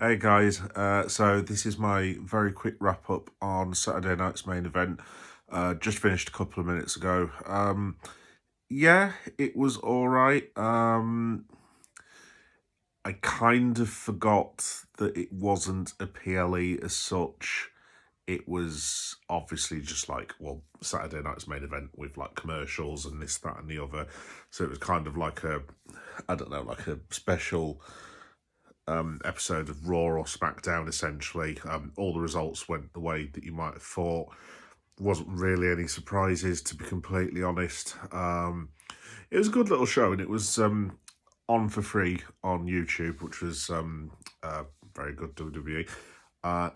Hey guys, so this is my very quick wrap up on Saturday night's main event. Just finished a couple of minutes ago. Yeah, it was all right. I kind of forgot that it wasn't a PLE as such. It was obviously just like, well, Saturday night's main event with like commercials and this, that, and the other. So it was kind of like I don't know, like a special episode of Raw or SmackDown, essentially. All the results went the way that you might have thought. Wasn't really any surprises, to be completely honest. It was a good little show, and it was on for free on YouTube, which was very good, WWE.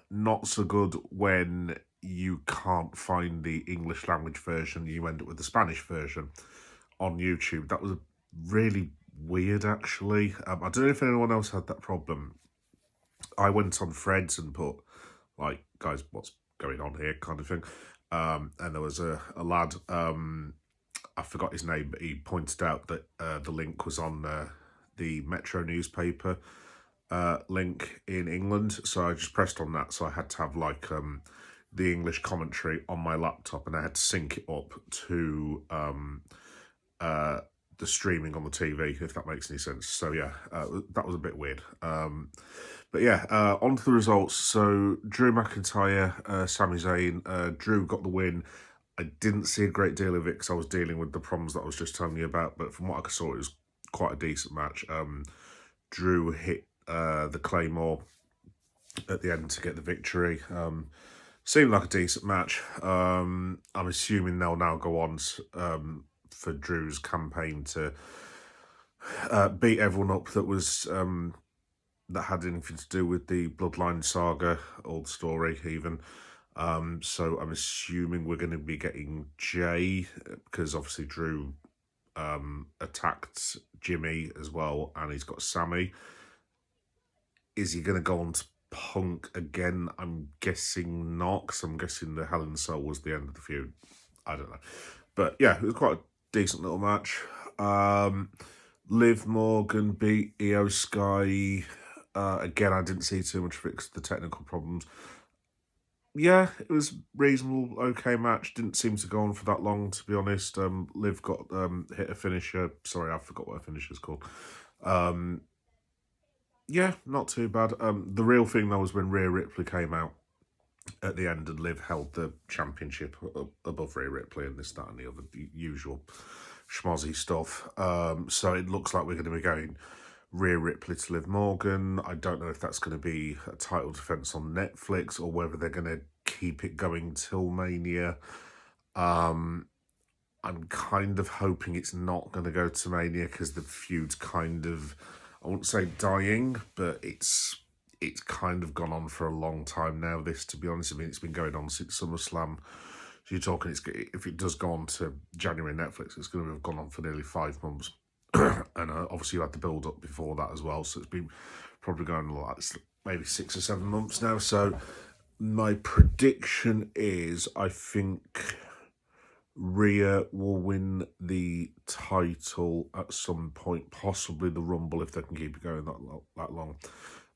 Not so good when you can't find the English language version, you end up with the Spanish version on YouTube. That was really weird, actually. I don't know if anyone else had that problem. I went on Threads and put, like, guys, what's going on here, kind of thing. And there was a lad, I forgot his name, but he pointed out that the link was on the Metro newspaper link in England. So I just pressed on that. So I had to have, like, the English commentary on my laptop, and I had to sync it up to the streaming on the TV, if that makes any sense. So yeah, that was a bit weird. But yeah, on to the results. So Drew McIntyre, Sami Zayn, Drew got the win. I didn't see a great deal of it because I was dealing with the problems that I was just telling you about, but from what I saw, it was quite a decent match. Drew hit the Claymore at the end to get the victory. Seemed like a decent match. I'm assuming they'll now go on for Drew's campaign to beat everyone up that was that had anything to do with the Bloodline saga, old story even. So I'm assuming we're going to be getting Jay, because obviously Drew attacked Jimmy as well, and he's got Sammy. Is he going to go on to Punk again? I'm guessing not, because I'm guessing the Hell in a Cell was the end of the feud. I don't know. But yeah, it was quite a decent little match. Liv Morgan beat Io Sky. Again, I didn't see too much fix the technical problems. Yeah, it was reasonable, okay match. Didn't seem to go on for that long, to be honest. Liv got hit a finisher. Sorry, I forgot what her finisher's called. Yeah, not too bad. The real thing though was when Rhea Ripley came out at the end and Liv held the championship above Rhea Ripley and this, that, and the other, the usual schmozzy stuff. So it looks like we're going to be going Rhea Ripley to Liv Morgan. I don't know if that's going to be a title defense on Netflix or whether they're going to keep it going till Mania. I'm kind of hoping it's not going to go to Mania because the feud's kind of, I wouldn't say dying, but it's kind of gone on for a long time now, this, to be honest. I mean, it's been going on since SummerSlam. So you're talking, if it does go on to January Netflix, it's going to have gone on for nearly 5 months. And obviously you had the build-up before that as well, so it's been probably going on like maybe 6 or 7 months now. So my prediction is, I think Rhea will win the title at some point, possibly the Rumble if they can keep it going that long.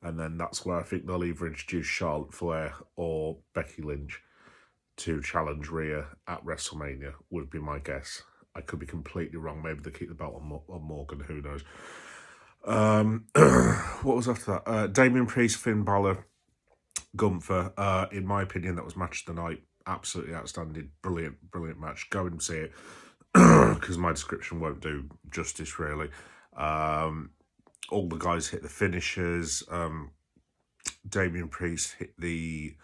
And then that's where I think they'll either introduce Charlotte Flair or Becky Lynch to challenge Rhea at WrestleMania, would be my guess. I could be completely wrong. Maybe they keep the belt on Morgan, who knows. What was after that? Damian Priest, Finn Balor, Gunther. In my opinion, that was match of the night. Absolutely outstanding. Brilliant match. Go and see it, because my description won't do justice, really. All the guys hit the finishers. Damian Priest hit the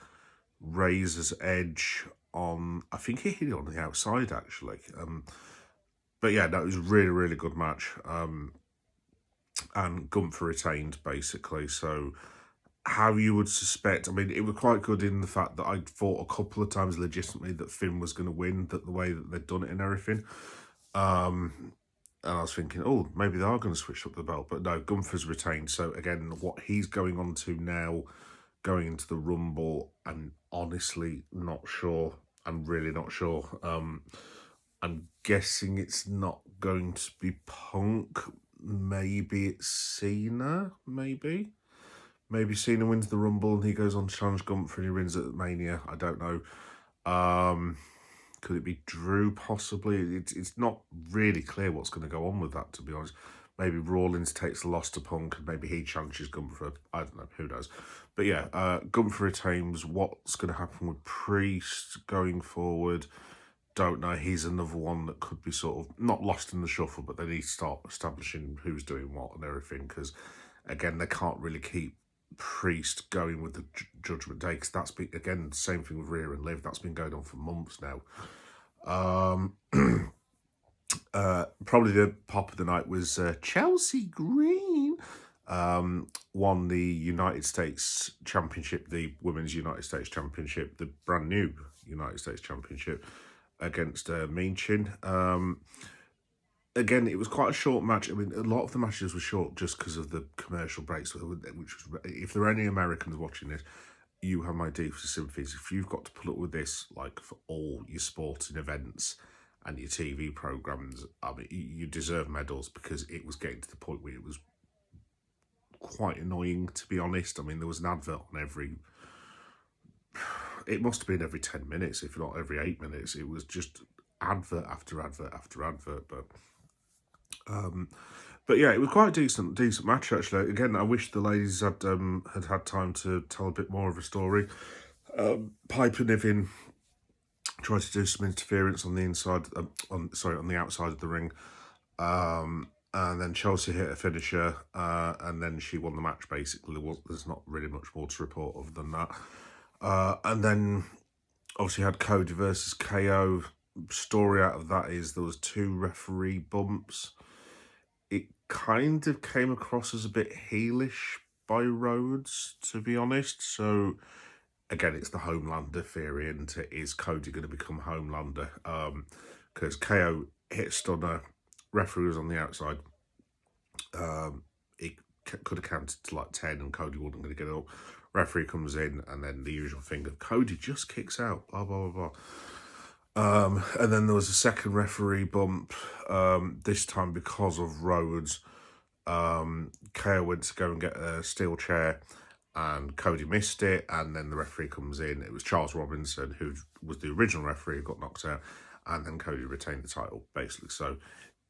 Razor's Edge on, I think he hit it on the outside, actually. But yeah, that was a really good match. And Gunther retained, basically. So how you would suspect, I mean, it was quite good in the fact that I thought a couple of times legitimately that Finn was going to win, that the way that they'd done it and everything. And I was thinking, oh, maybe they are going to switch up the belt. But no, Gunther's retained. So again, what he's going on to now, going into the Rumble, I'm honestly not sure. I'm really not sure. I'm guessing it's not going to be Punk. Maybe it's Cena, maybe. maybe Cena wins the Rumble and he goes on to challenge Gunther and he wins at Mania. I don't know. Could it be Drew possibly? It's not really clear what's going to go on with that, to be honest. Maybe Rawlins takes the loss to Punk and maybe he challenges Gunther. I don't know, who knows. But yeah, Gunther retains. What's going to happen with Priest going forward? Don't know. He's another one that could be sort of not lost in the shuffle, but they need to start establishing who's doing what and everything, because again, they can't really keep Priest going with the Judgment Day, because that's been, again, the same thing with Rhea and Liv. That's been going on for months now. Probably the pop of the night was Chelsea Green won the United States Championship, the Women's United States Championship, the brand new United States Championship against Mean Chin. Again, it was quite a short match. I mean, a lot of the matches were short just because of the commercial breaks, which was, if there are any Americans watching this, you have my deepest sympathies. If you've got to put up with this, like, for all your sporting events and your TV programs, I mean, you deserve medals, because it was getting to the point where it was quite annoying, to be honest. I mean, there was an advert on every... It must have been every 10 minutes, if not every 8 minutes. It was just advert after advert after advert, but yeah, it was quite a decent match, actually. Again, I wish the ladies had had time to tell a bit more of a story. Piper Niven tried to do some interference on the inside, on the outside of the ring, and then Chelsea hit a finisher, and then she won the match. Basically, there's not really much more to report other than that. And then obviously had Cody versus KO. Story out of that is there was 2 referee bumps. It kind of came across as a bit heelish by Rhodes, to be honest. So again, it's the Homelander theory, and is Cody going to become Homelander? Because KO hit stunner, referee was on the outside. It could have counted to like 10 and Cody wasn't going to get up. Referee comes in, and then the usual thing of Cody just kicks out, blah, blah, blah, blah. And then there was a second referee bump, this time because of Rhodes. KO went to go and get a steel chair, and Cody missed it, and then the referee comes in. It was Charles Robinson, who was the original referee, who got knocked out, and then Cody retained the title, basically. So,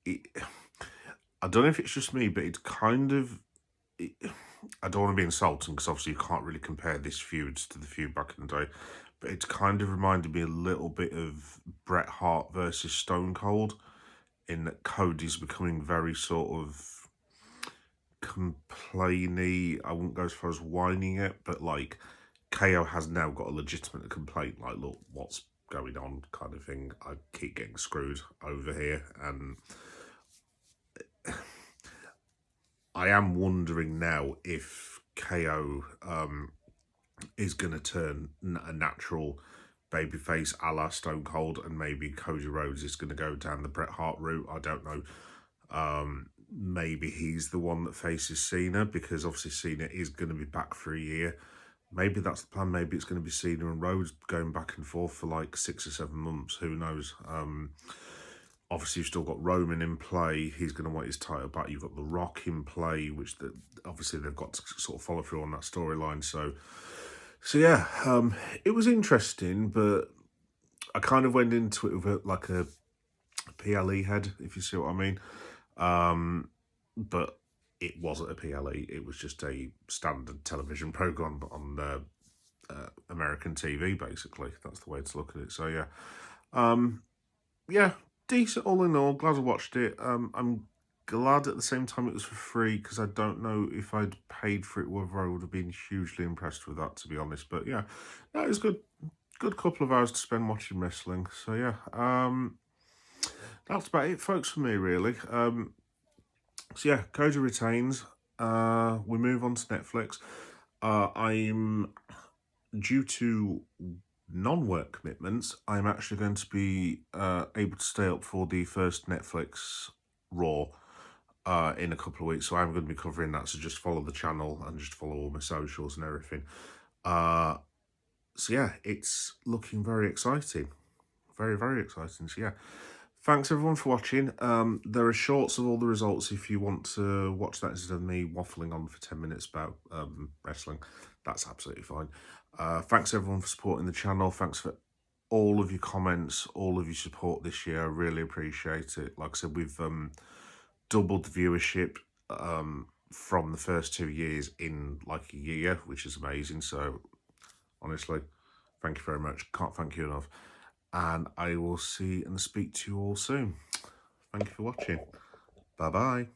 I don't know if it's just me, but it's kind of... I don't want to be insulting, because obviously you can't really compare this feud to the feud back in the day, but it's kind of reminded me a little bit of Bret Hart versus Stone Cold, in that Cody's becoming very sort of complainy. I wouldn't go as far as whining it, but like KO has now got a legitimate complaint, like, look, what's going on, kind of thing. I keep getting screwed over here, and I am wondering now if KO is going to turn a natural babyface a la Stone Cold, and maybe Cody Rhodes is going to go down the Bret Hart route. I don't know. Maybe he's the one that faces Cena, because obviously Cena is going to be back for a year. Maybe that's the plan. Maybe it's going to be Cena and Rhodes going back and forth for like 6 or 7 months. Who knows? Obviously, you've still got Roman in play. He's going to want his title back. You've got The Rock in play, which obviously they've got to sort of follow through on that storyline. So yeah, it was interesting, but I kind of went into it with like a PLE head, if you see what I mean. But it wasn't a PLE. It was just a standard television program on American TV, basically. That's the way to look at it. So yeah, yeah, decent all in all. Glad I watched it. I'm glad at the same time it was for free, because I don't know if I'd paid for it whether I would have been hugely impressed with that, to be honest. But yeah, that was good. Good couple of hours to spend watching wrestling. So yeah, that's about it, folks, for me, really. So yeah, Cody retains. We move on to Netflix. I'm due to non-work commitments. I'm actually going to be able to stay up for the first Netflix Raw in a couple of weeks, so I'm going to be covering that. So just follow the channel and just follow all my socials and everything. So yeah, it's looking very exciting. Very, very exciting. So yeah, Thanks everyone for watching. There are shorts of all the results if you want to watch that instead of me waffling on for 10 minutes about wrestling. That's absolutely fine. Thanks everyone for supporting the channel. Thanks for all of your comments, all of your support this year. I really appreciate it. Like I said, we've doubled the viewership from the first 2 years in like a year, which is amazing. So honestly, thank you very much. Can't thank you enough. And I will see and speak to you all soon. Thank you for watching. Bye-bye.